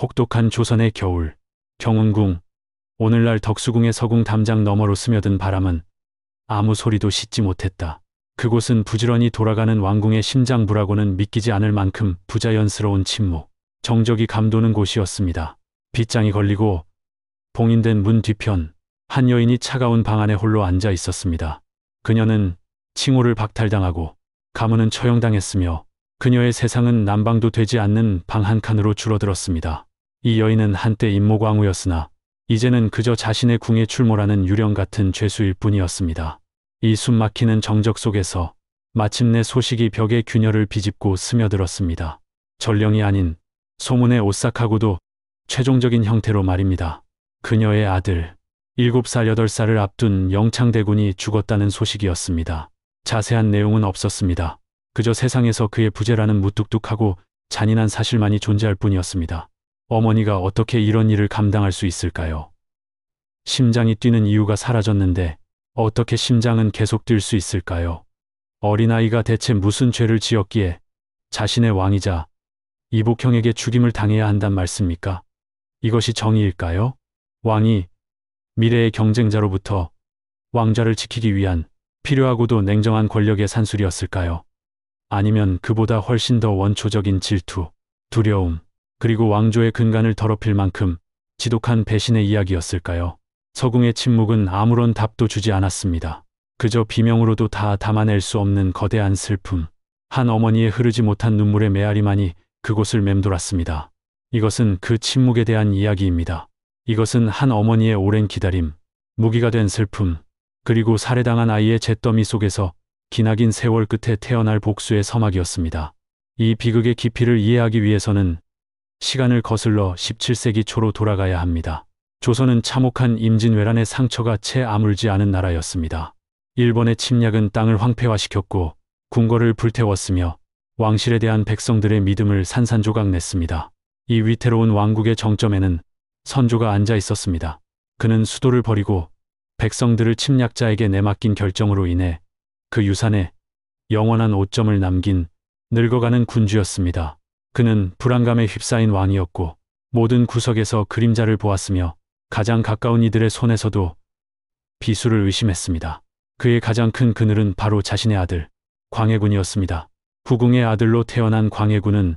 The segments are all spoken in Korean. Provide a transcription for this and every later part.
혹독한 조선의 겨울, 경운궁, 오늘날 덕수궁의 서궁 담장 너머로 스며든 바람은 아무 소리도 싣지 못했다. 그곳은 부지런히 돌아가는 왕궁의 심장부라고는 믿기지 않을 만큼 부자연스러운 침묵, 정적이 감도는 곳이었습니다. 빗장이 걸리고 봉인된 문 뒤편, 한 여인이 차가운 방 안에 홀로 앉아 있었습니다. 그녀는 칭호를 박탈당하고 가문은 처형당했으며 그녀의 세상은 난방도 되지 않는 방 한 칸으로 줄어들었습니다. 이 여인은 한때 임모광우였으나 이제는 그저 자신의 궁에 출몰하는 유령 같은 죄수일 뿐이었습니다. 이 숨막히는 정적 속에서 마침내 소식이 벽의 균열을 비집고 스며들었습니다. 전령이 아닌 소문의 오싹하고도 최종적인 형태로 말입니다. 그녀의 아들, 7살 8살을 앞둔 영창대군이 죽었다는 소식이었습니다. 자세한 내용은 없었습니다. 그저 세상에서 그의 부재라는 무뚝뚝하고 잔인한 사실만이 존재할 뿐이었습니다. 어머니가 어떻게 이런 일을 감당할 수 있을까요? 심장이 뛰는 이유가 사라졌는데 어떻게 심장은 계속 뛸 수 있을까요? 어린아이가 대체 무슨 죄를 지었기에 자신의 왕이자 이복형에게 죽임을 당해야 한단 말씀입니까? 이것이 정의일까요? 왕이 미래의 경쟁자로부터 왕좌를 지키기 위한 필요하고도 냉정한 권력의 산술이었을까요? 아니면 그보다 훨씬 더 원초적인 질투, 두려움, 그리고 왕조의 근간을 더럽힐 만큼 지독한 배신의 이야기였을까요? 서궁의 침묵은 아무런 답도 주지 않았습니다. 그저 비명으로도 다 담아낼 수 없는 거대한 슬픔, 한 어머니의 흐르지 못한 눈물의 메아리만이 그곳을 맴돌았습니다. 이것은 그 침묵에 대한 이야기입니다. 이것은 한 어머니의 오랜 기다림, 무기가 된 슬픔, 그리고 살해당한 아이의 잿더미 속에서 기나긴 세월 끝에 태어날 복수의 서막이었습니다. 이 비극의 깊이를 이해하기 위해서는 시간을 거슬러 17세기 초로 돌아가야 합니다. 조선은 참혹한 임진왜란의 상처가 채 아물지 않은 나라였습니다. 일본의 침략은 땅을 황폐화시켰고 궁궐을 불태웠으며 왕실에 대한 백성들의 믿음을 산산조각 냈습니다. 이 위태로운 왕국의 정점에는 선조가 앉아 있었습니다. 그는 수도를 버리고 백성들을 침략자에게 내맡긴 결정으로 인해 그 유산에 영원한 오점을 남긴 늙어가는 군주였습니다. 그는 불안감에 휩싸인 왕이었고 모든 구석에서 그림자를 보았으며 가장 가까운 이들의 손에서도 비수를 의심했습니다. 그의 가장 큰 그늘은 바로 자신의 아들 광해군이었습니다. 후궁의 아들로 태어난 광해군은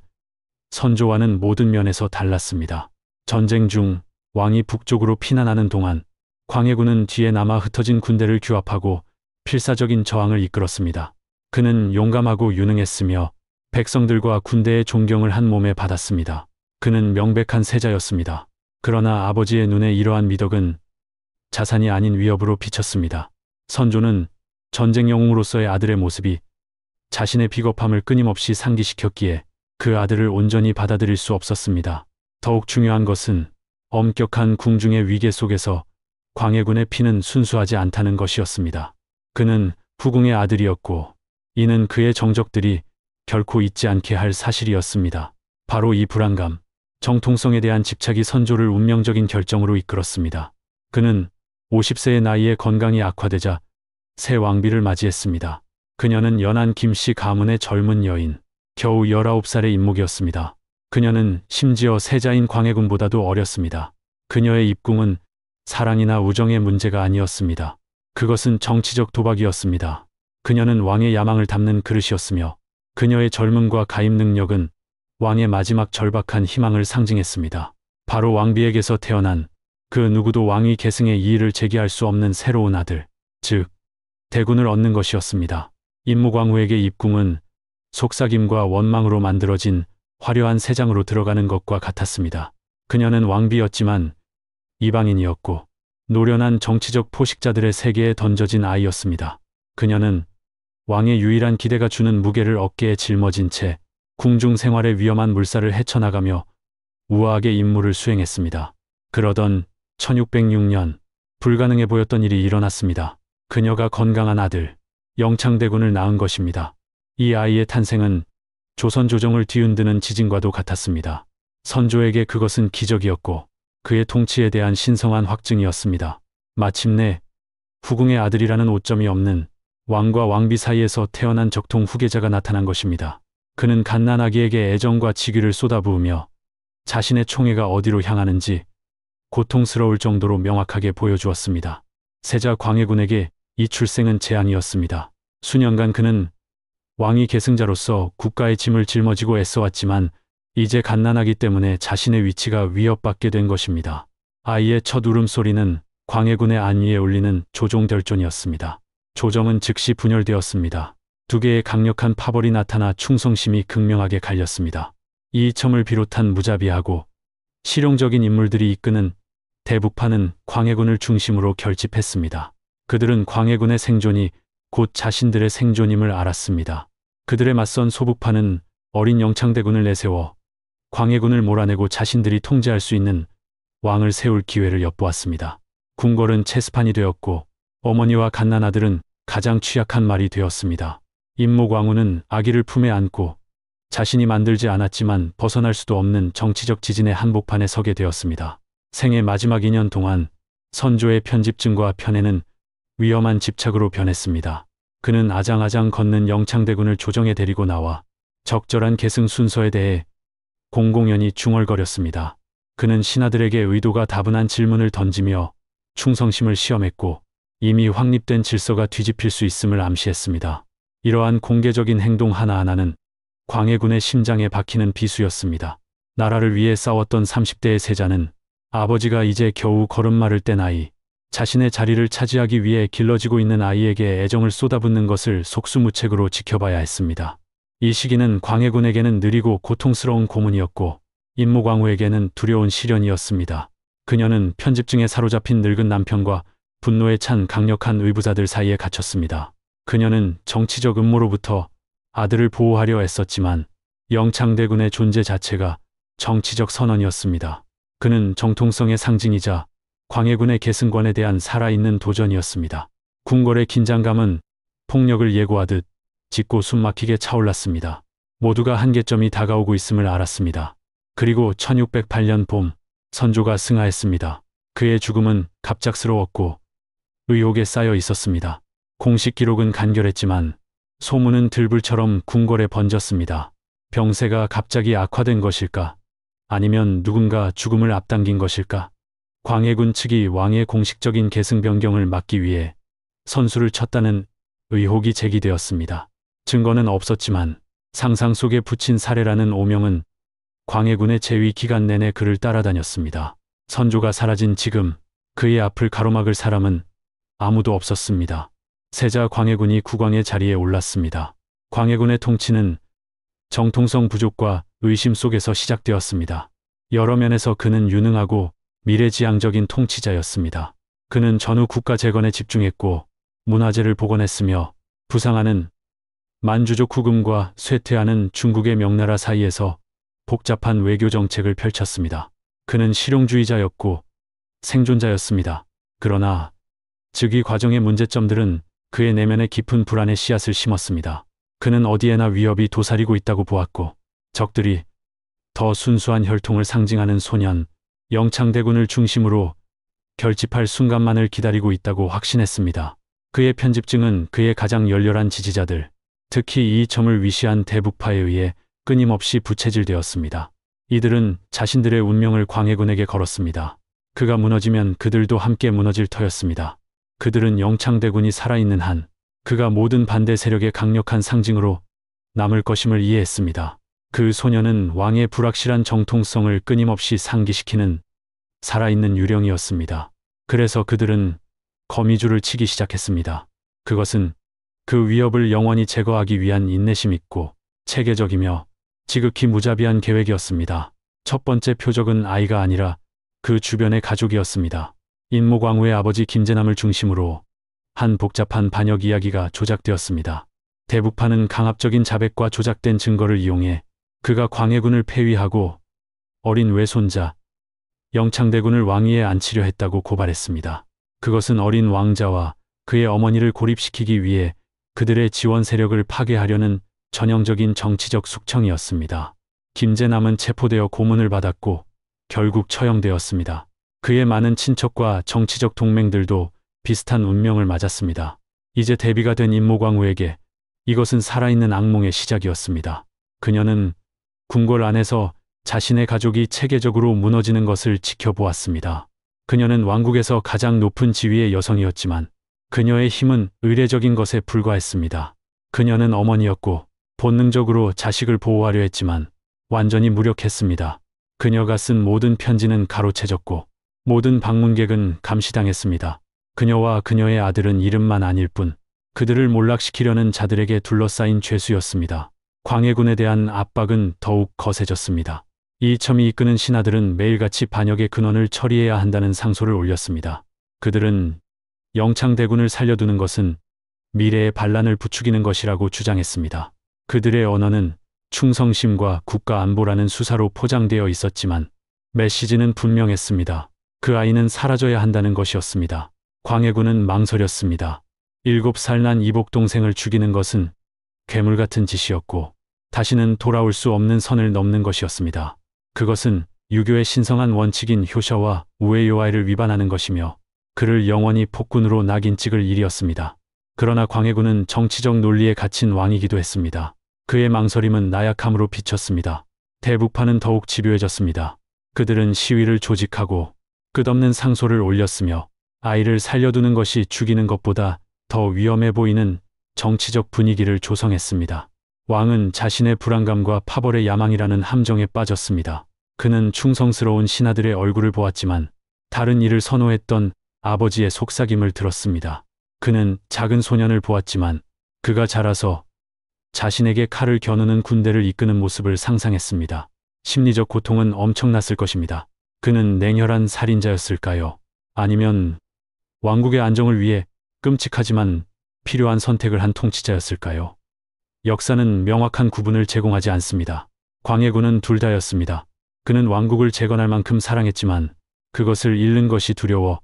선조와는 모든 면에서 달랐습니다. 전쟁 중 왕이 북쪽으로 피난하는 동안 광해군은 뒤에 남아 흩어진 군대를 규합하고 필사적인 저항을 이끌었습니다. 그는 용감하고 유능했으며 백성들과 군대의 존경을 한 몸에 받았습니다. 그는 명백한 세자였습니다. 그러나 아버지의 눈에 이러한 미덕은 자산이 아닌 위협으로 비쳤습니다. 선조는 전쟁 영웅으로서의 아들의 모습이 자신의 비겁함을 끊임없이 상기시켰기에 그 아들을 온전히 받아들일 수 없었습니다. 더욱 중요한 것은 엄격한 궁중의 위계 속에서 광해군의 피는 순수하지 않다는 것이었습니다. 그는 후궁의 아들이었고 이는 그의 정적들이 결코 잊지 않게 할 사실이었습니다. 바로 이 불안감, 정통성에 대한 집착이 선조를 운명적인 결정으로 이끌었습니다. 그는 50세의 나이에 건강이 악화되자 새 왕비를 맞이했습니다. 그녀는 연한 김씨 가문의 젊은 여인, 겨우 19살의 인목이었습니다. 그녀는 심지어 세자인 광해군보다도 어렸습니다. 그녀의 입궁은 사랑이나 우정의 문제가 아니었습니다. 그것은 정치적 도박이었습니다. 그녀는 왕의 야망을 담는 그릇이었으며 그녀의 젊음과 가임 능력은 왕의 마지막 절박한 희망을 상징했습니다. 바로 왕비에게서 태어난 그 누구도 왕위 계승의 이의를 제기할 수 없는 새로운 아들, 즉 대군을 얻는 것이었습니다. 임무광후에게 입궁은 속삭임과 원망으로 만들어진 화려한 세장으로 들어가는 것과 같았습니다. 그녀는 왕비였지만 이방인이었고 노련한 정치적 포식자들의 세계에 던져진 아이였습니다. 그녀는 왕의 유일한 기대가 주는 무게를 어깨에 짊어진 채 궁중 생활의 위험한 물살을 헤쳐나가며 우아하게 임무를 수행했습니다. 그러던 1606년 불가능해 보였던 일이 일어났습니다. 그녀가 건강한 아들 영창대군을 낳은 것입니다. 이 아이의 탄생은 조선 조정을 뒤흔드는 지진과도 같았습니다. 선조에게 그것은 기적이었고 그의 통치에 대한 신성한 확증이었습니다. 마침내 후궁의 아들이라는 오점이 없는 왕과 왕비 사이에서 태어난 적통 후계자가 나타난 것입니다. 그는 갓난아기에게 애정과 직위를 쏟아부으며 자신의 총애가 어디로 향하는지 고통스러울 정도로 명확하게 보여주었습니다. 세자 광해군에게 이 출생은 재앙이었습니다. 수년간 그는 왕위 계승자로서 국가의 짐을 짊어지고 애써왔지만 이제 갓난아기 때문에 자신의 위치가 위협받게 된 것입니다. 아이의 첫 울음소리는 광해군의 안위에 울리는 조종결존이었습니다. 조정은 즉시 분열되었습니다. 두 개의 강력한 파벌이 나타나 충성심이 극명하게 갈렸습니다. 이이첨을 비롯한 무자비하고 실용적인 인물들이 이끄는 대북파는 광해군을 중심으로 결집했습니다. 그들은 광해군의 생존이 곧 자신들의 생존임을 알았습니다. 그들의 맞선 소북파는 어린 영창대군을 내세워 광해군을 몰아내고 자신들이 통제할 수 있는 왕을 세울 기회를 엿보았습니다. 궁궐은 체스판이 되었고 어머니와 갓난아들은 가장 취약한 말이 되었습니다. 임모광우는 아기를 품에 안고 자신이 만들지 않았지만 벗어날 수도 없는 정치적 지진의 한복판에 서게 되었습니다. 생애 마지막 2년 동안 선조의 편집증과 편애는 위험한 집착으로 변했습니다. 그는 아장아장 걷는 영창대군을 조정에 데리고 나와 적절한 계승 순서에 대해 공공연히 중얼거렸습니다. 그는 신하들에게 의도가 다분한 질문을 던지며 충성심을 시험했고 이미 확립된 질서가 뒤집힐 수 있음을 암시했습니다. 이러한 공개적인 행동 하나하나는 광해군의 심장에 박히는 비수였습니다. 나라를 위해 싸웠던 30대의 세자는 아버지가 이제 겨우 걸음마를 뗀 아이, 자신의 자리를 차지하기 위해 길러지고 있는 아이에게 애정을 쏟아붓는 것을 속수무책으로 지켜봐야 했습니다. 이 시기는 광해군에게는 느리고 고통스러운 고문이었고 임모광우에게는 두려운 시련이었습니다. 그녀는 편집증에 사로잡힌 늙은 남편과 분노에 찬 강력한 의부자들 사이에 갇혔습니다. 그녀는 정치적 음모로부터 아들을 보호하려 애썼지만 영창대군의 존재 자체가 정치적 선언이었습니다. 그는 정통성의 상징이자 광해군의 계승권에 대한 살아있는 도전이었습니다. 궁궐의 긴장감은 폭력을 예고하듯 짙고 숨막히게 차올랐습니다. 모두가 한계점이 다가오고 있음을 알았습니다. 그리고 1608년 봄, 선조가 승하했습니다. 그의 죽음은 갑작스러웠고 의혹에 쌓여 있었습니다. 공식 기록은 간결했지만 소문은 들불처럼 궁궐에 번졌습니다. 병세가 갑자기 악화된 것일까? 아니면 누군가 죽음을 앞당긴 것일까? 광해군 측이 왕의 공식적인 계승 변경을 막기 위해 선수를 쳤다는 의혹이 제기되었습니다. 증거는 없었지만 상상 속에 붙인 사례라는 오명은 광해군의 재위 기간 내내 그를 따라다녔습니다. 선조가 사라진 지금 그의 앞을 가로막을 사람은 아무도 없었습니다. 세자 광해군이 국왕의 자리에 올랐습니다. 광해군의 통치는 정통성 부족과 의심 속에서 시작되었습니다. 여러 면에서 그는 유능하고 미래지향적인 통치자였습니다. 그는 전후 국가 재건에 집중했고 문화재를 복원했으며 부상하는 만주족 후금과 쇠퇴하는 중국의 명나라 사이에서 복잡한 외교 정책을 펼쳤습니다. 그는 실용주의자였고 생존자였습니다. 그러나 즉위 과정의 문제점들은 그의 내면에 깊은 불안의 씨앗을 심었습니다. 그는 어디에나 위협이 도사리고 있다고 보았고 적들이 더 순수한 혈통을 상징하는 소년, 영창대군을 중심으로 결집할 순간만을 기다리고 있다고 확신했습니다. 그의 편집증은 그의 가장 열렬한 지지자들, 특히 이이첨을 위시한 대북파에 의해 끊임없이 부채질되었습니다. 이들은 자신들의 운명을 광해군에게 걸었습니다. 그가 무너지면 그들도 함께 무너질 터였습니다. 그들은 영창대군이 살아있는 한 그가 모든 반대 세력의 강력한 상징으로 남을 것임을 이해했습니다. 그 소녀는 왕의 불확실한 정통성을 끊임없이 상기시키는 살아있는 유령이었습니다. 그래서 그들은 거미줄을 치기 시작했습니다. 그것은 그 위협을 영원히 제거하기 위한 인내심 있고 체계적이며 지극히 무자비한 계획이었습니다. 첫 번째 표적은 아이가 아니라 그 주변의 가족이었습니다. 임모광우의 아버지 김재남을 중심으로 한 복잡한 반역 이야기가 조작되었습니다. 대북파는 강압적인 자백과 조작된 증거를 이용해 그가 광해군을 폐위하고 어린 외손자 영창대군을 왕위에 앉히려 했다고 고발했습니다. 그것은 어린 왕자와 그의 어머니를 고립시키기 위해 그들의 지원 세력을 파괴하려는 전형적인 정치적 숙청이었습니다. 김재남은 체포되어 고문을 받았고 결국 처형되었습니다. 그의 많은 친척과 정치적 동맹들도 비슷한 운명을 맞았습니다. 이제 대비가 된 임모광우에게 이것은 살아있는 악몽의 시작이었습니다. 그녀는 궁궐 안에서 자신의 가족이 체계적으로 무너지는 것을 지켜보았습니다. 그녀는 왕국에서 가장 높은 지위의 여성이었지만 그녀의 힘은 의례적인 것에 불과했습니다. 그녀는 어머니였고 본능적으로 자식을 보호하려 했지만 완전히 무력했습니다. 그녀가 쓴 모든 편지는 가로채졌고 모든 방문객은 감시당했습니다. 그녀와 그녀의 아들은 이름만 아닐 뿐 그들을 몰락시키려는 자들에게 둘러싸인 죄수였습니다. 광해군에 대한 압박은 더욱 거세졌습니다. 이첨이 이끄는 신하들은 매일같이 반역의 근원을 처리해야 한다는 상소를 올렸습니다. 그들은 영창대군을 살려두는 것은 미래의 반란을 부추기는 것이라고 주장했습니다. 그들의 언어는 충성심과 국가 안보라는 수사로 포장되어 있었지만 메시지는 분명했습니다. 그 아이는 사라져야 한다는 것이었습니다. 광해군은 망설였습니다. 7살 난 이복 동생을 죽이는 것은 괴물 같은 짓이었고 다시는 돌아올 수 없는 선을 넘는 것이었습니다. 그것은 유교의 신성한 원칙인 효셔와 우애요아이를 위반하는 것이며 그를 영원히 폭군으로 낙인 찍을 일이었습니다. 그러나 광해군은 정치적 논리에 갇힌 왕이기도 했습니다. 그의 망설임은 나약함으로 비쳤습니다. 대북파는 더욱 집요해졌습니다. 그들은 시위를 조직하고 끝없는 상소를 올렸으며 아이를 살려두는 것이 죽이는 것보다 더 위험해 보이는 정치적 분위기를 조성했습니다. 왕은 자신의 불안감과 파벌의 야망이라는 함정에 빠졌습니다. 그는 충성스러운 신하들의 얼굴을 보았지만 다른 일을 선호했던 아버지의 속삭임을 들었습니다. 그는 작은 소년을 보았지만 그가 자라서 자신에게 칼을 겨누는 군대를 이끄는 모습을 상상했습니다. 심리적 고통은 엄청났을 것입니다. 그는 냉혈한 살인자였을까요? 아니면 왕국의 안정을 위해 끔찍하지만 필요한 선택을 한 통치자였을까요? 역사는 명확한 구분을 제공하지 않습니다. 광해군은 둘 다였습니다. 그는 왕국을 재건할 만큼 사랑했지만 그것을 잃는 것이 두려워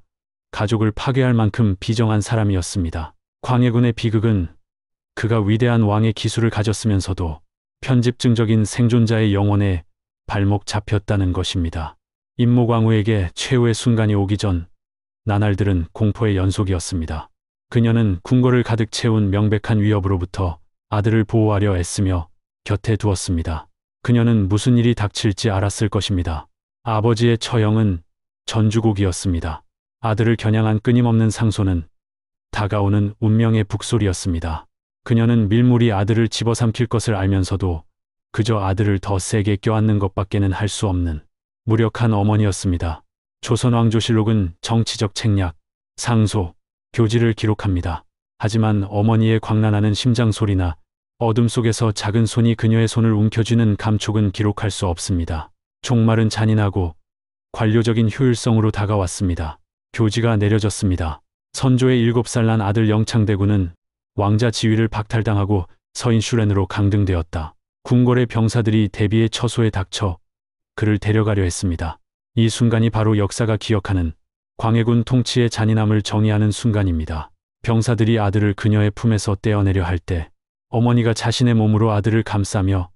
가족을 파괴할 만큼 비정한 사람이었습니다. 광해군의 비극은 그가 위대한 왕의 기술을 가졌으면서도 편집증적인 생존자의 영혼에 발목 잡혔다는 것입니다. 임모광우에게 최후의 순간이 오기 전 나날들은 공포의 연속이었습니다. 그녀는 궁궐을 가득 채운 명백한 위협으로부터 아들을 보호하려 애쓰며 곁에 두었습니다. 그녀는 무슨 일이 닥칠지 알았을 것입니다. 아버지의 처형은 전주곡이었습니다. 아들을 겨냥한 끊임없는 상소는 다가오는 운명의 북소리였습니다. 그녀는 밀물이 아들을 집어삼킬 것을 알면서도 그저 아들을 더 세게 껴안는 것밖에는 할 수 없는 무력한 어머니였습니다. 조선왕조실록은 정치적 책략, 상소, 교지를 기록합니다. 하지만 어머니의 광란하는 심장 소리나 어둠 속에서 작은 손이 그녀의 손을 움켜쥐는 감촉은 기록할 수 없습니다. 종말은 잔인하고 관료적인 효율성으로 다가왔습니다. 교지가 내려졌습니다. 선조의 7살 난 아들 영창대군은 왕자 지위를 박탈당하고 서인슈렌으로 강등되었다. 궁궐의 병사들이 대비의 처소에 닥쳐 그를 데려가려 했습니다. 이 순간이 바로 역사가 기억하는 광해군 통치의 잔인함을 정의하는 순간입니다. 병사들이 아들을 그녀의 품에서 떼어내려 할 때 어머니가 자신의 몸으로 아들을 감싸며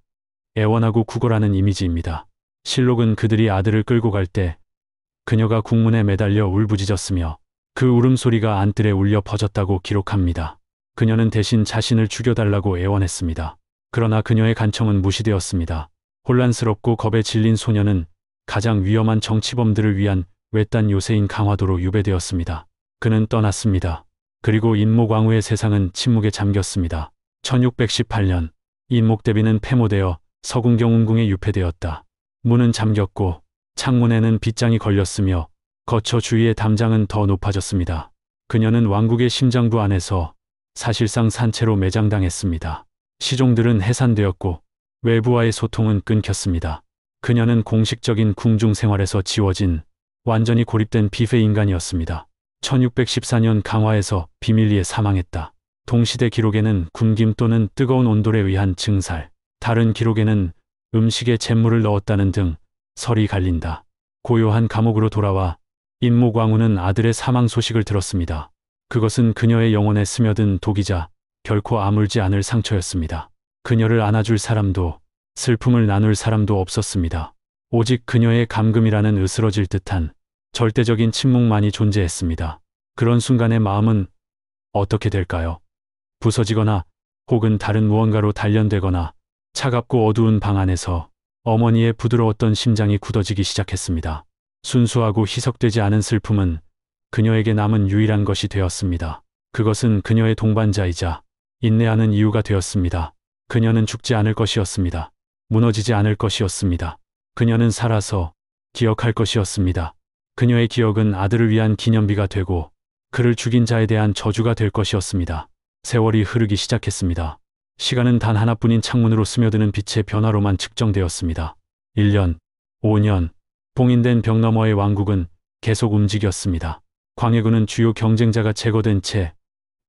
애원하고 구걸하는 이미지입니다. 실록은 그들이 아들을 끌고 갈 때 그녀가 국문에 매달려 울부짖었으며 그 울음소리가 안뜰에 울려 퍼졌다고 기록합니다. 그녀는 대신 자신을 죽여달라고 애원했습니다. 그러나 그녀의 간청은 무시되었습니다. 혼란스럽고 겁에 질린 소녀는 가장 위험한 정치범들을 위한 외딴 요새인 강화도로 유배되었습니다. 그는 떠났습니다. 그리고 인모광우의 세상은 침묵에 잠겼습니다. 1618년 인목대비는 폐모되어 서궁경운궁에 유폐되었다. 문은 잠겼고 창문에는 빗장이 걸렸으며 거처 주위의 담장은 더 높아졌습니다. 그녀는 왕국의 심장부 안에서 사실상 산채로 매장당했습니다. 시종들은 해산되었고 외부와의 소통은 끊겼습니다. 그녀는 공식적인 궁중 생활에서 지워진 완전히 고립된 비fe 인간이었습니다. 1614년 강화에서 비밀리에 사망했다. 동시대 기록에는 굶김 또는 뜨거운 온돌에 의한 증살, 다른 기록에는 음식에 잿물을 넣었다는 등 설이 갈린다. 고요한 감옥으로 돌아와 인모광우는 아들의 사망 소식을 들었습니다. 그것은 그녀의 영혼에 스며든 독이자 결코 아물지 않을 상처였습니다. 그녀를 안아줄 사람도 슬픔을 나눌 사람도 없었습니다. 오직 그녀의 감금이라는 으스러질 듯한 절대적인 침묵만이 존재했습니다. 그런 순간의 마음은 어떻게 될까요? 부서지거나 혹은 다른 무언가로 단련되거나 차갑고 어두운 방 안에서 어머니의 부드러웠던 심장이 굳어지기 시작했습니다. 순수하고 희석되지 않은 슬픔은 그녀에게 남은 유일한 것이 되었습니다. 그것은 그녀의 동반자이자 인내하는 이유가 되었습니다. 그녀는 죽지 않을 것이었습니다. 무너지지 않을 것이었습니다. 그녀는 살아서 기억할 것이었습니다. 그녀의 기억은 아들을 위한 기념비가 되고 그를 죽인 자에 대한 저주가 될 것이었습니다. 세월이 흐르기 시작했습니다. 시간은 단 하나뿐인 창문으로 스며드는 빛의 변화로만 측정되었습니다. 1년, 5년, 봉인된 벽 너머의 왕국은 계속 움직였습니다. 광해군은 주요 경쟁자가 제거된 채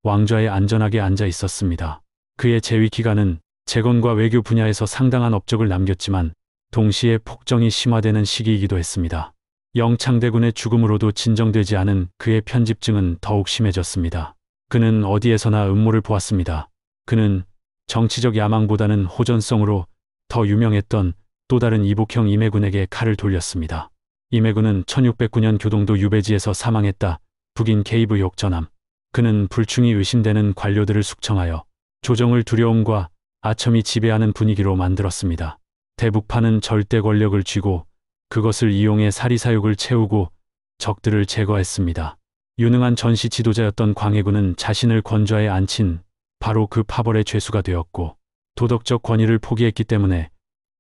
왕좌에 안전하게 앉아 있었습니다. 그의 재위 기간은 재건과 외교 분야에서 상당한 업적을 남겼지만 동시에 폭정이 심화되는 시기이기도 했습니다. 영창대군의 죽음으로도 진정되지 않은 그의 편집증은 더욱 심해졌습니다. 그는 어디에서나 음모를 보았습니다. 그는 정치적 야망보다는 호전성으로 더 유명했던 또 다른 이복형 임해군에게 칼을 돌렸습니다. 임해군은 1609년 교동도 유배지에서 사망했다. 북인 케이브 욕전함. 그는 불충이 의심되는 관료들을 숙청하여 조정을 두려움과 아첨이 지배하는 분위기로 만들었습니다. 대북파는 절대 권력을 쥐고 그것을 이용해 사리사욕을 채우고 적들을 제거했습니다. 유능한 전시 지도자였던 광해군은 자신을 권좌에 앉힌 바로 그 파벌의 죄수가 되었고 도덕적 권위를 포기했기 때문에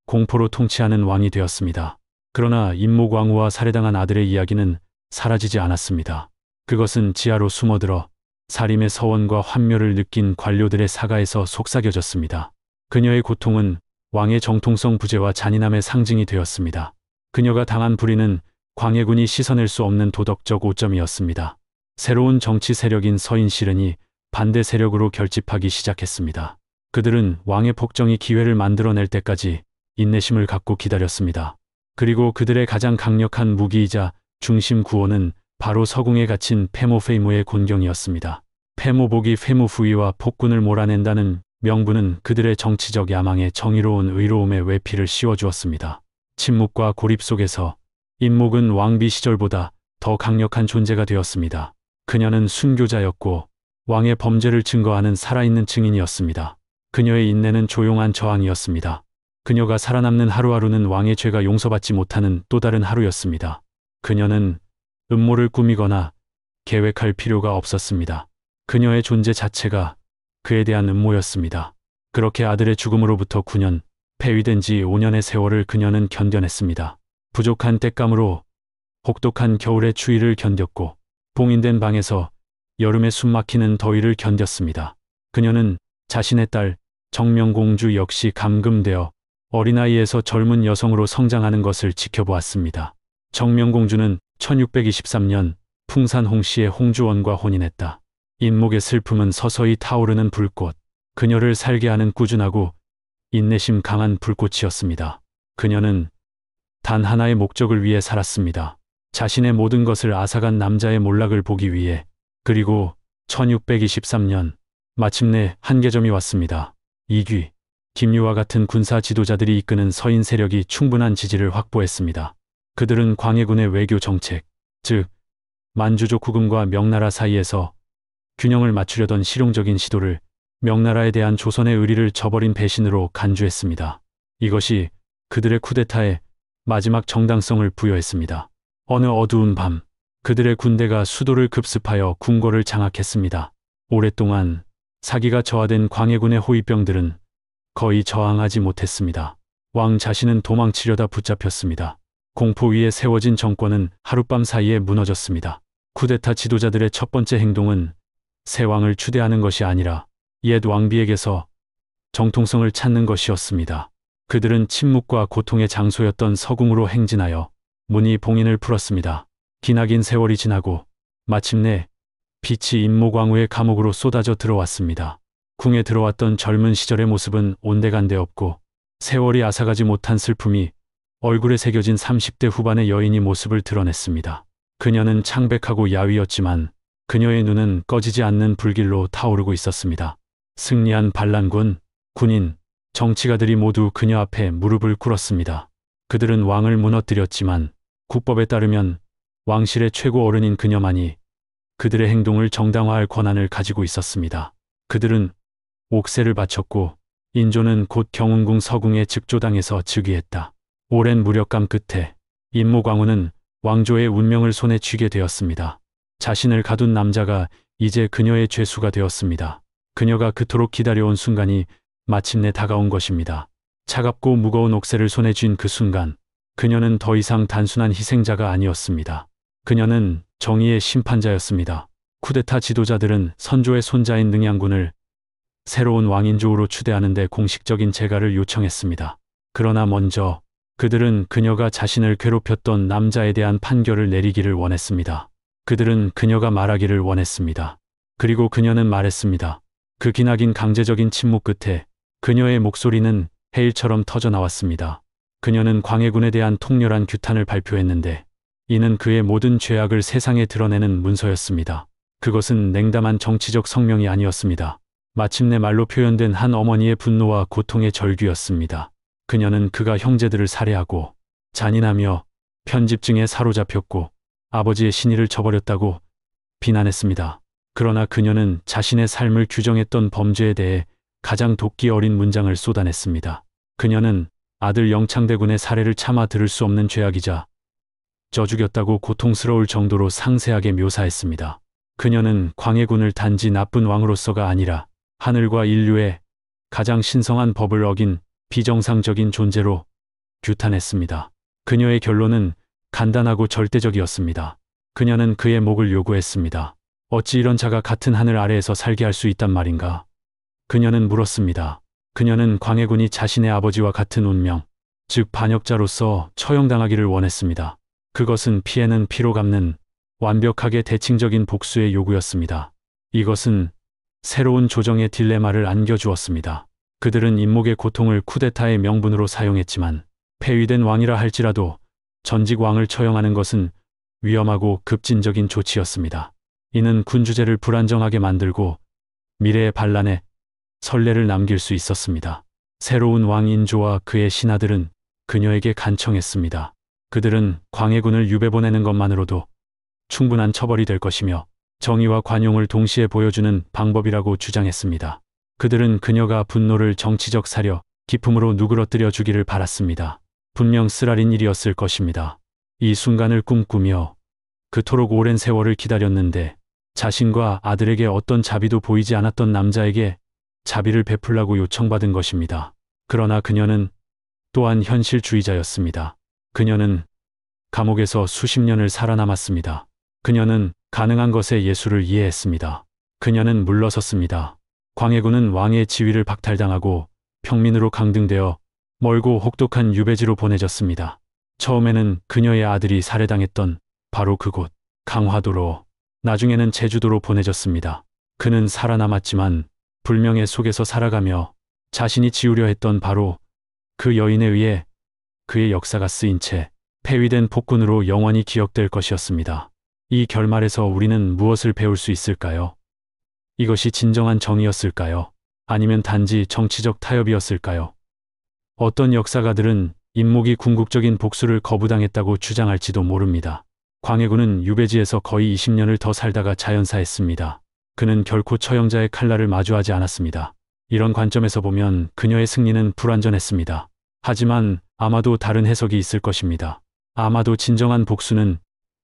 공포로 통치하는 왕이 되었습니다. 그러나 임모광우와 살해당한 아들의 이야기는 사라지지 않았습니다. 그것은 지하로 숨어들어 사림의 서원과 환멸을 느낀 관료들의 사가에서 속삭여졌습니다. 그녀의 고통은 왕의 정통성 부재와 잔인함의 상징이 되었습니다. 그녀가 당한 불의는 광해군이 씻어낼 수 없는 도덕적 오점이었습니다. 새로운 정치 세력인 서인실은이 반대 세력으로 결집하기 시작했습니다. 그들은 왕의 폭정이 기회를 만들어낼 때까지 인내심을 갖고 기다렸습니다. 그리고 그들의 가장 강력한 무기이자 중심 구호는 바로 서궁에 갇힌 페모페이무의 곤경이었습니다. 페모복이 페모후위와 폭군을 몰아낸다는 명분은 그들의 정치적 야망에 정의로운 의로움의 외피를 씌워주었습니다. 침묵과 고립 속에서 임목은 왕비 시절보다 더 강력한 존재가 되었습니다. 그녀는 순교자였고 왕의 범죄를 증거하는 살아있는 증인이었습니다. 그녀의 인내는 조용한 저항이었습니다. 그녀가 살아남는 하루하루는 왕의 죄가 용서받지 못하는 또 다른 하루였습니다. 그녀는 음모를 꾸미거나 계획할 필요가 없었습니다. 그녀의 존재 자체가 그에 대한 음모였습니다. 그렇게 아들의 죽음으로부터 9년, 폐위된 지 5년의 세월을 그녀는 견뎌냈습니다. 부족한 땔감으로 혹독한 겨울의 추위를 견뎠고 봉인된 방에서 여름에 숨막히는 더위를 견뎠습니다. 그녀는 자신의 딸 정명공주 역시 감금되어 어린아이에서 젊은 여성으로 성장하는 것을 지켜보았습니다. 정명공주는 1623년 풍산 홍씨의 홍주원과 혼인했다. 인목의 슬픔은 서서히 타오르는 불꽃, 그녀를 살게 하는 꾸준하고 인내심 강한 불꽃이었습니다. 그녀는 단 하나의 목적을 위해 살았습니다. 자신의 모든 것을 앗아간 남자의 몰락을 보기 위해. 그리고 1623년 마침내 한계점이 왔습니다. 이귀, 김유와 같은 군사 지도자들이 이끄는 서인 세력이 충분한 지지를 확보했습니다. 그들은 광해군의 외교 정책, 즉 만주족 후금과 명나라 사이에서 균형을 맞추려던 실용적인 시도를 명나라에 대한 조선의 의리를 저버린 배신으로 간주했습니다. 이것이 그들의 쿠데타의 마지막 정당성을 부여했습니다. 어느 어두운 밤, 그들의 군대가 수도를 급습하여 궁궐을 장악했습니다. 오랫동안 사기가 저하된 광해군의 호위병들은 거의 저항하지 못했습니다. 왕 자신은 도망치려다 붙잡혔습니다. 공포 위에 세워진 정권은 하룻밤 사이에 무너졌습니다. 쿠데타 지도자들의 첫 번째 행동은 새 왕을 추대하는 것이 아니라 옛 왕비에게서 정통성을 찾는 것이었습니다. 그들은 침묵과 고통의 장소였던 서궁으로 행진하여 문이 봉인을 풀었습니다. 기나긴 세월이 지나고 마침내 빛이 임모광우의 감옥으로 쏟아져 들어왔습니다. 궁에 들어왔던 젊은 시절의 모습은 온데간데 없고 세월이 앗아가지 못한 슬픔이 얼굴에 새겨진 30대 후반의 여인이 모습을 드러냈습니다. 그녀는 창백하고 야위었지만 그녀의 눈은 꺼지지 않는 불길로 타오르고 있었습니다. 승리한 반란군, 군인, 정치가들이 모두 그녀 앞에 무릎을 꿇었습니다. 그들은 왕을 무너뜨렸지만 국법에 따르면 왕실의 최고 어른인 그녀만이 그들의 행동을 정당화할 권한을 가지고 있었습니다. 그들은 옥새를 바쳤고 인조는 곧 경운궁 서궁의 즉조당에서 즉위했다. 오랜 무력감 끝에 임모광우는 왕조의 운명을 손에 쥐게 되었습니다. 자신을 가둔 남자가 이제 그녀의 죄수가 되었습니다. 그녀가 그토록 기다려온 순간이 마침내 다가온 것입니다. 차갑고 무거운 옥새를 손에 쥔 그 순간, 그녀는 더 이상 단순한 희생자가 아니었습니다. 그녀는 정의의 심판자였습니다. 쿠데타 지도자들은 선조의 손자인 능양군을 새로운 왕인조로 추대하는데 공식적인 재가를 요청했습니다. 그러나 먼저 그들은 그녀가 자신을 괴롭혔던 남자에 대한 판결을 내리기를 원했습니다. 그들은 그녀가 말하기를 원했습니다. 그리고 그녀는 말했습니다. 그 기나긴 강제적인 침묵 끝에 그녀의 목소리는 해일처럼 터져 나왔습니다. 그녀는 광해군에 대한 통렬한 규탄을 발표했는데 이는 그의 모든 죄악을 세상에 드러내는 문서였습니다. 그것은 냉담한 정치적 성명이 아니었습니다. 마침내 말로 표현된 한 어머니의 분노와 고통의 절규였습니다. 그녀는 그가 형제들을 살해하고 잔인하며 편집증에 사로잡혔고 아버지의 신의를 저버렸다고 비난했습니다. 그러나 그녀는 자신의 삶을 규정했던 범죄에 대해 가장 도끼 어린 문장을 쏟아냈습니다. 그녀는 아들 영창대군의 살해를 차마 들을 수 없는 죄악이자 쪄죽였다고 고통스러울 정도로 상세하게 묘사했습니다. 그녀는 광해군을 단지 나쁜 왕으로서가 아니라 하늘과 인류의 가장 신성한 법을 어긴 비정상적인 존재로 규탄했습니다. 그녀의 결론은 간단하고 절대적이었습니다. 그녀는 그의 목을 요구했습니다. 어찌 이런 자가 같은 하늘 아래에서 살게 할 수 있단 말인가? 그녀는 물었습니다. 그녀는 광해군이 자신의 아버지와 같은 운명, 즉 반역자로서 처형당하기를 원했습니다. 그것은 피해는 피로 갚는 완벽하게 대칭적인 복수의 요구였습니다. 이것은 새로운 조정의 딜레마를 안겨주었습니다. 그들은 임목의 고통을 쿠데타의 명분으로 사용했지만 폐위된 왕이라 할지라도 전직 왕을 처형하는 것은 위험하고 급진적인 조치였습니다. 이는 군주제를 불안정하게 만들고 미래의 반란에 선례를 남길 수 있었습니다. 새로운 왕 인조와 그의 신하들은 그녀에게 간청했습니다. 그들은 광해군을 유배 보내는 것만으로도 충분한 처벌이 될 것이며 정의와 관용을 동시에 보여주는 방법이라고 주장했습니다. 그들은 그녀가 분노를 정치적 사려, 기품으로 누그러뜨려 주기를 바랐습니다. 분명 쓰라린 일이었을 것입니다. 이 순간을 꿈꾸며 그토록 오랜 세월을 기다렸는데 자신과 아들에게 어떤 자비도 보이지 않았던 남자에게 자비를 베풀라고 요청받은 것입니다. 그러나 그녀는 또한 현실주의자였습니다. 그녀는 감옥에서 수십 년을 살아남았습니다. 그녀는 가능한 것의 예술을 이해했습니다. 그녀는 물러섰습니다. 광해군은 왕의 지위를 박탈당하고 평민으로 강등되어 멀고 혹독한 유배지로 보내졌습니다. 처음에는 그녀의 아들이 살해당했던 바로 그곳 강화도로, 나중에는 제주도로 보내졌습니다. 그는 살아남았지만 불명예 속에서 살아가며 자신이 지우려 했던 바로 그 여인에 의해 그의 역사가 쓰인 채 폐위된 폭군으로 영원히 기억될 것이었습니다. 이 결말에서 우리는 무엇을 배울 수 있을까요? 이것이 진정한 정의였을까요? 아니면 단지 정치적 타협이었을까요? 어떤 역사가들은 임목이 궁극적인 복수를 거부당했다고 주장할지도 모릅니다. 광해군은 유배지에서 거의 20년을 더 살다가 자연사했습니다. 그는 결코 처형자의 칼날을 마주하지 않았습니다. 이런 관점에서 보면 그녀의 승리는 불완전했습니다. 하지만 아마도 다른 해석이 있을 것입니다. 아마도 진정한 복수는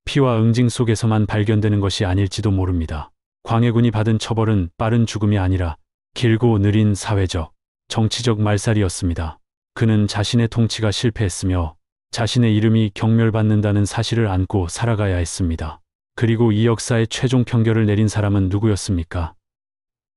피와 응징 속에서만 발견되는 것이 아닐지도 모릅니다. 광해군이 받은 처벌은 빠른 죽음이 아니라 길고 느린 사회적, 정치적 말살이었습니다. 그는 자신의 통치가 실패했으며 자신의 이름이 경멸받는다는 사실을 안고 살아가야 했습니다. 그리고 이 역사의 최종 평결을 내린 사람은 누구였습니까?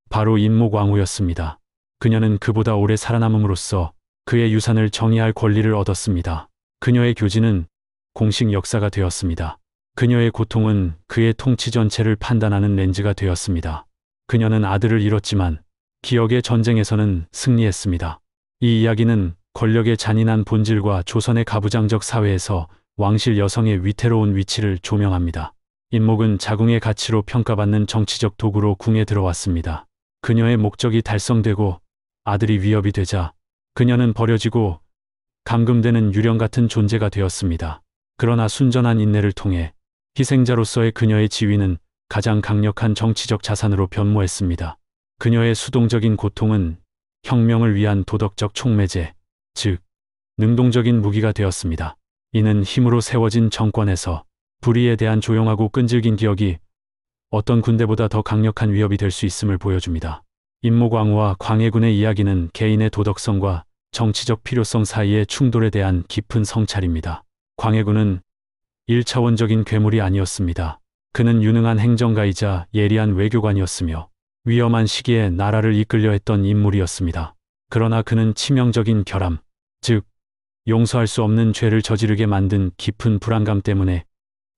바로 임목왕후였습니다. 그녀는 그보다 오래 살아남음으로써 그의 유산을 정의할 권리를 얻었습니다. 그녀의 교지는 공식 역사가 되었습니다. 그녀의 고통은 그의 통치 전체를 판단하는 렌즈가 되었습니다. 그녀는 아들을 잃었지만 기억의 전쟁에서는 승리했습니다. 이 이야기는 권력의 잔인한 본질과 조선의 가부장적 사회에서 왕실 여성의 위태로운 위치를 조명합니다. 임목은 자궁의 가치로 평가받는 정치적 도구로 궁에 들어왔습니다. 그녀의 목적이 달성되고 아들이 위협이 되자 그녀는 버려지고 감금되는 유령 같은 존재가 되었습니다. 그러나 순전한 인내를 통해 희생자로서의 그녀의 지위는 가장 강력한 정치적 자산으로 변모했습니다. 그녀의 수동적인 고통은 혁명을 위한 도덕적 촉매제, 즉 능동적인 무기가 되었습니다. 이는 힘으로 세워진 정권에서 불의에 대한 조용하고 끈질긴 기억이 어떤 군대보다 더 강력한 위협이 될 수 있음을 보여줍니다. 임모광우와 광해군의 이야기는 개인의 도덕성과 정치적 필요성 사이의 충돌에 대한 깊은 성찰입니다. 광해군은 1차원적인 괴물이 아니었습니다. 그는 유능한 행정가이자 예리한 외교관이었으며 위험한 시기에 나라를 이끌려 했던 인물이었습니다. 그러나 그는 치명적인 결함, 즉 용서할 수 없는 죄를 저지르게 만든 깊은 불안감 때문에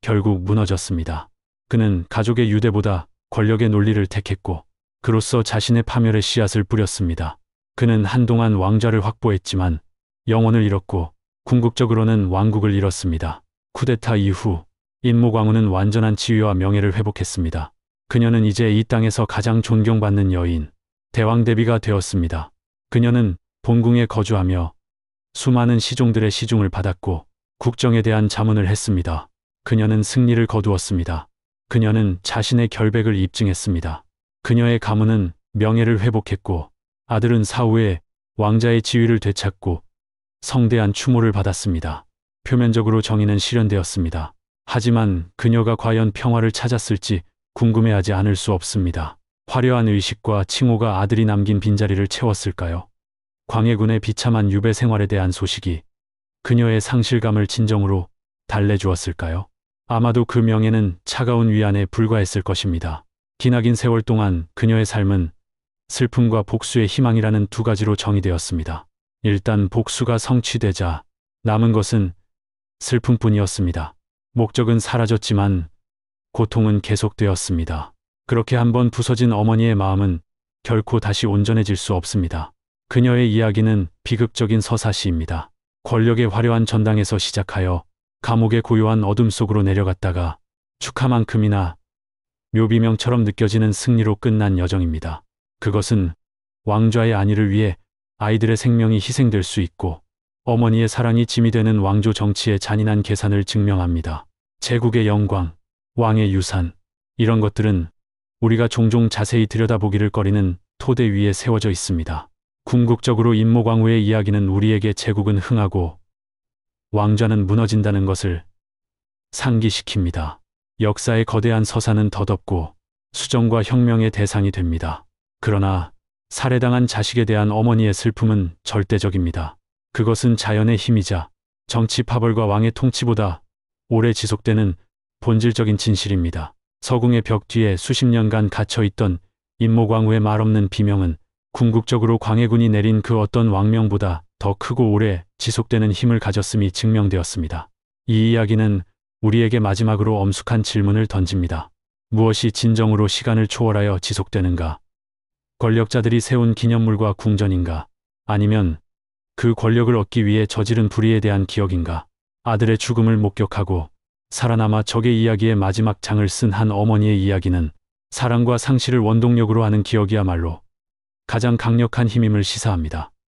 결국 무너졌습니다. 그는 가족의 유대보다 권력의 논리를 택했고 그로써 자신의 파멸의 씨앗을 뿌렸습니다. 그는 한동안 왕좌를 확보했지만 영혼을 잃었고 궁극적으로는 왕국을 잃었습니다. 쿠데타 이후 임모광우는 완전한 지위와 명예를 회복했습니다. 그녀는 이제 이 땅에서 가장 존경받는 여인, 대왕대비가 되었습니다. 그녀는 본궁에 거주하며 수많은 시종들의 시중을 받았고 국정에 대한 자문을 했습니다. 그녀는 승리를 거두었습니다. 그녀는 자신의 결백을 입증했습니다. 그녀의 가문은 명예를 회복했고 아들은 사후에 왕자의 지위를 되찾고 성대한 추모를 받았습니다. 표면적으로 정의는 실현되었습니다. 하지만 그녀가 과연 평화를 찾았을지 궁금해하지 않을 수 없습니다. 화려한 의식과 칭호가 아들이 남긴 빈자리를 채웠을까요? 광해군의 비참한 유배 생활에 대한 소식이 그녀의 상실감을 진정으로 달래주었을까요? 아마도 그 명예는 차가운 위안에 불과했을 것입니다. 기나긴 세월 동안 그녀의 삶은 슬픔과 복수의 희망이라는 두 가지로 정의되었습니다. 일단 복수가 성취되자 남은 것은 슬픔뿐이었습니다. 목적은 사라졌지만 고통은 계속되었습니다. 그렇게 한번 부서진 어머니의 마음은 결코 다시 온전해질 수 없습니다. 그녀의 이야기는 비극적인 서사시입니다. 권력의 화려한 전당에서 시작하여 감옥의 고요한 어둠 속으로 내려갔다가 축하만큼이나 묘비명처럼 느껴지는 승리로 끝난 여정입니다. 그것은 왕좌의 안위를 위해 아이들의 생명이 희생될 수 있고 어머니의 사랑이 짐이 되는 왕조 정치의 잔인한 계산을 증명합니다. 제국의 영광, 왕의 유산, 이런 것들은 우리가 종종 자세히 들여다보기를 꺼리는 토대 위에 세워져 있습니다. 궁극적으로 임모광우의 이야기는 우리에게 제국은 흥하고 왕좌는 무너진다는 것을 상기시킵니다. 역사의 거대한 서사는 덧없고 수정과 혁명의 대상이 됩니다. 그러나 살해당한 자식에 대한 어머니의 슬픔은 절대적입니다. 그것은 자연의 힘이자 정치 파벌과 왕의 통치보다 오래 지속되는 본질적인 진실입니다. 서궁의 벽 뒤에 수십 년간 갇혀있던 임모광우의 말없는 비명은 궁극적으로 광해군이 내린 그 어떤 왕명보다 더 크고 오래 지속되는 힘을 가졌음이 증명되었습니다. 이 이야기는 우리에게 마지막으로 엄숙한 질문을 던집니다. 무엇이 진정으로 시간을 초월하여 지속되는가? 권력자들이 세운 기념물과 궁전인가? 아니면 그 권력을 얻기 위해 저지른 불의에 대한 기억인가? 아들의 죽음을 목격하고 살아남아 적의 이야기의 마지막 장을 쓴 한 어머니의 이야기는 사랑과 상실을 원동력으로 하는 기억이야말로 가장 강력한 힘임을 시사합니다.